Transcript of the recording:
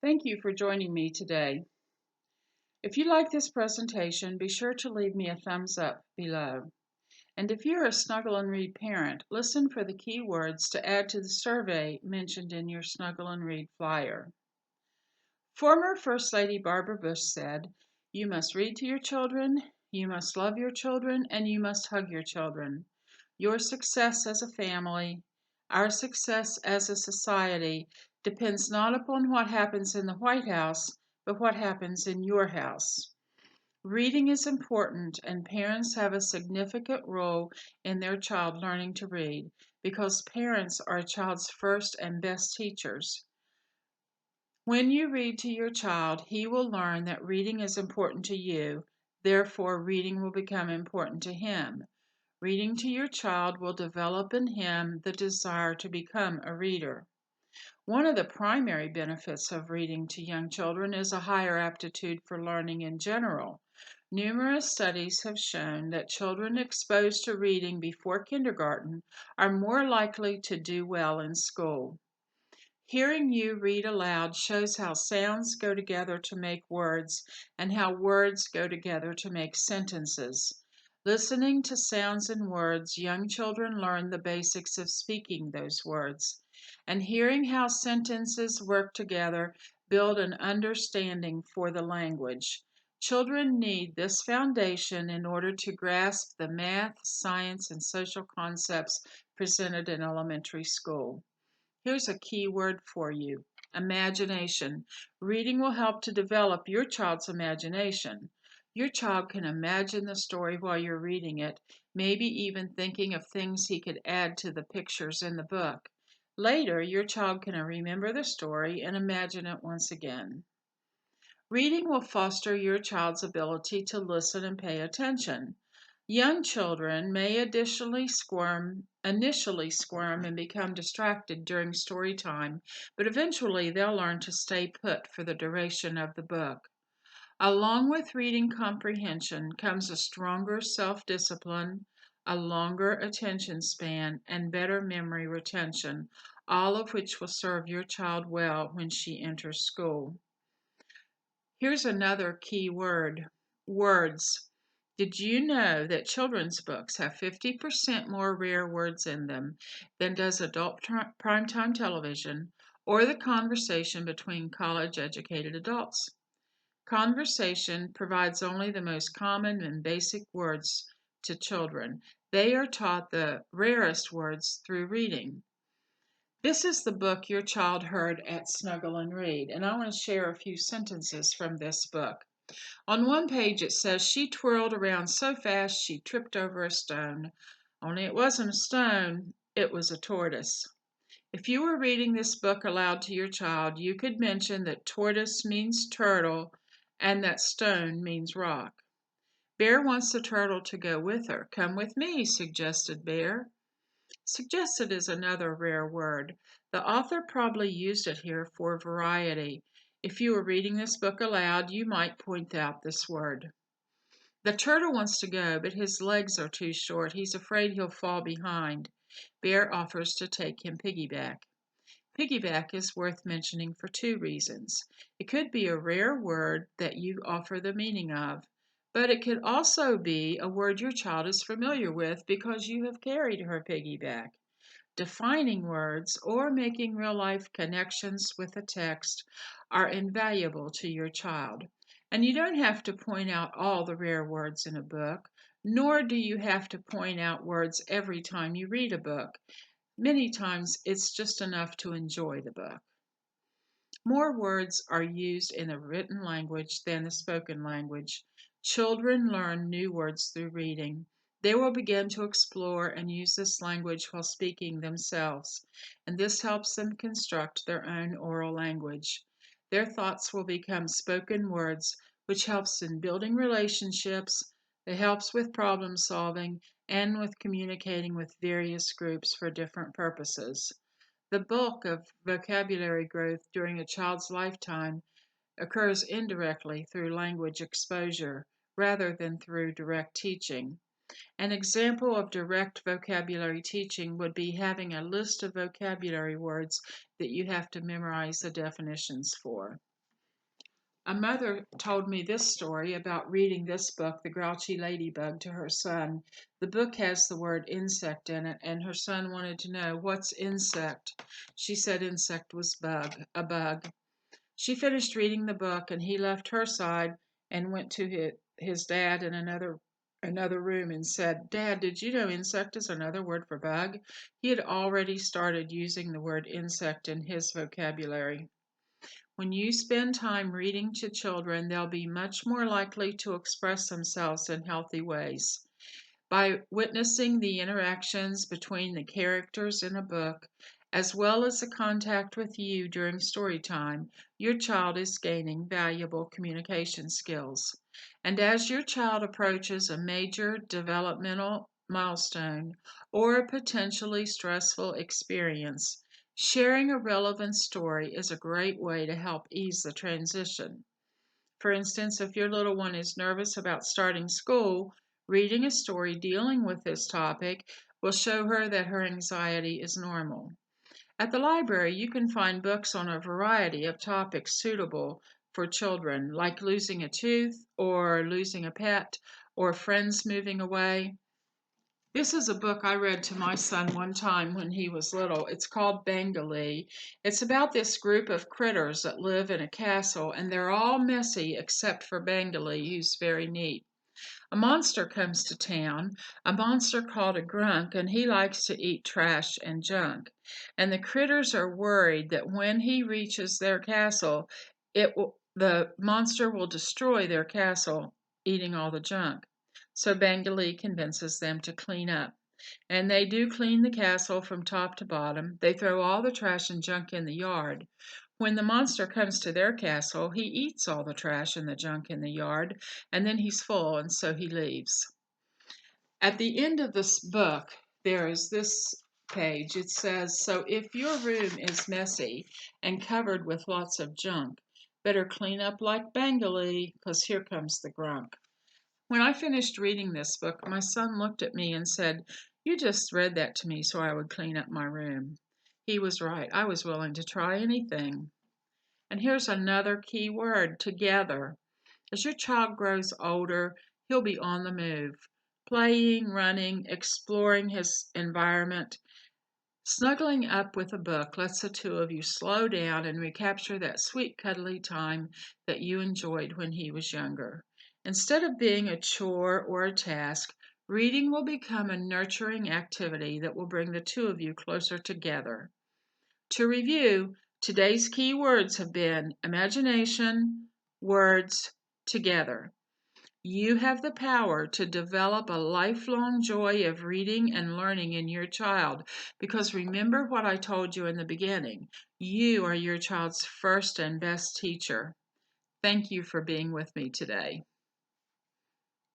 Thank you for joining me today. If you like this presentation, be sure to leave me a thumbs up below. And if you're a Snuggle and Read parent, listen for the key words to add to the survey mentioned in your Snuggle and Read flyer. Former First Lady Barbara Bush said, "You must read to your children, you must love your children, and you must hug your children. Your success as a family, our success as a society, depends not upon what happens in the White House, but what happens in your house." Reading is important, and parents have a significant role in their child learning to read because parents are a child's first and best teachers. When you read to your child, he will learn that reading is important to you, therefore, reading will become important to him. Reading to your child will develop in him the desire to become a reader. One of the primary benefits of reading to young children is a higher aptitude for learning in general. Numerous studies have shown that children exposed to reading before kindergarten are more likely to do well in school. Hearing you read aloud shows how sounds go together to make words and how words go together to make sentences. Listening to sounds and words, young children learn the basics of speaking those words. And hearing how sentences work together build an understanding for the language. Children need this foundation in order to grasp the math, science, and social concepts presented in elementary school. Here's a key word for you: imagination. Reading will help to develop your child's imagination. Your child can imagine the story while you're reading it, maybe even thinking of things he could add to the pictures in the book. Later, your child can remember the story and imagine it once again. Reading will foster your child's ability to listen and pay attention. Young children may initially squirm and become distracted during story time, but eventually they'll learn to stay put for the duration of the book. Along with reading comprehension comes a stronger self-discipline, a longer attention span, and better memory retention, all of which will serve your child well when she enters school. Here's another key word: words. Did you know that children's books have 50% more rare words in them than does adult primetime television or the conversation between college-educated adults? Conversation provides only the most common and basic words to children. They are taught the rarest words through reading. This is the book your child heard at Snuggle and Read, and I want to share a few sentences from this book. On one page it says, "She twirled around so fast she tripped over a stone." Only it wasn't a stone, it was a tortoise. If you were reading this book aloud to your child, you could mention that tortoise means turtle and that stone means rock. "Bear wants the turtle to go with her. Come with me," suggested Bear. Suggested is another rare word. The author probably used it here for variety. If you were reading this book aloud, you might point out this word. "The turtle wants to go, but his legs are too short. He's afraid he'll fall behind." Bear offers to take him piggyback. Piggyback is worth mentioning for two reasons. It could be a rare word that you offer the meaning of, but it could also be a word your child is familiar with because you have carried her piggyback. Defining words or making real-life connections with a text are invaluable to your child. And you don't have to point out all the rare words in a book, nor do you have to point out words every time you read a book. Many times it's just enough to enjoy the book. More words are used in the written language than the spoken language. Children learn new words through reading. They will begin to explore and use this language while speaking themselves, and this helps them construct their own oral language. Their thoughts will become spoken words, which helps in building relationships, it helps with problem solving, and with communicating with various groups for different purposes. The bulk of vocabulary growth during a child's lifetime occurs indirectly through language exposure rather than through direct teaching. An example of direct vocabulary teaching would be having a list of vocabulary words that you have to memorize the definitions for. A mother told me this story about reading this book, The Grouchy Ladybug, to her son. The book has the word insect in it, and her son wanted to know, what's insect? She said insect was a bug. She finished reading the book, and he left her side and went to his dad in another room and said, "Dad, did you know insect is another word for bug?" He had already started using the word insect in his vocabulary. When you spend time reading to children, they'll be much more likely to express themselves in healthy ways. By witnessing the interactions between the characters in a book, as well as the contact with you during story time, your child is gaining valuable communication skills. And as your child approaches a major developmental milestone or a potentially stressful experience, sharing a relevant story is a great way to help ease the transition. For instance, if your little one is nervous about starting school, reading a story dealing with this topic will show her that her anxiety is normal. At the library, you can find books on a variety of topics suitable for children, like losing a tooth, or losing a pet, or friends moving away. This is a book I read to my son one time when he was little. It's called Bengali. It's about this group of critters that live in a castle, and they're all messy except for Bengali, who's very neat. A monster comes to town, a monster called a grunk, and he likes to eat trash and junk. And the critters are worried that when he reaches their castle, the monster will destroy their castle, eating all the junk. So Bengali convinces them to clean up. And they do clean the castle from top to bottom. They throw all the trash and junk in the yard. When the monster comes to their castle, he eats all the trash and the junk in the yard, and then he's full, and so he leaves. At the end of this book, there is this page. It says, "So if your room is messy and covered with lots of junk, better clean up like Bengali, because here comes the grunk." When I finished reading this book, my son looked at me and said, "You just read that to me so I would clean up my room." He was right. I was willing to try anything. And here's another key word, together. As your child grows older, he'll be on the move, playing, running, exploring his environment. Snuggling up with a book lets the two of you slow down and recapture that sweet, cuddly time that you enjoyed when he was younger. Instead of being a chore or a task, reading will become a nurturing activity that will bring the two of you closer together. To review, today's key words have been imagination, words, together. You have the power to develop a lifelong joy of reading and learning in your child, because remember what I told you in the beginning. You are your child's first and best teacher. Thank you for being with me today.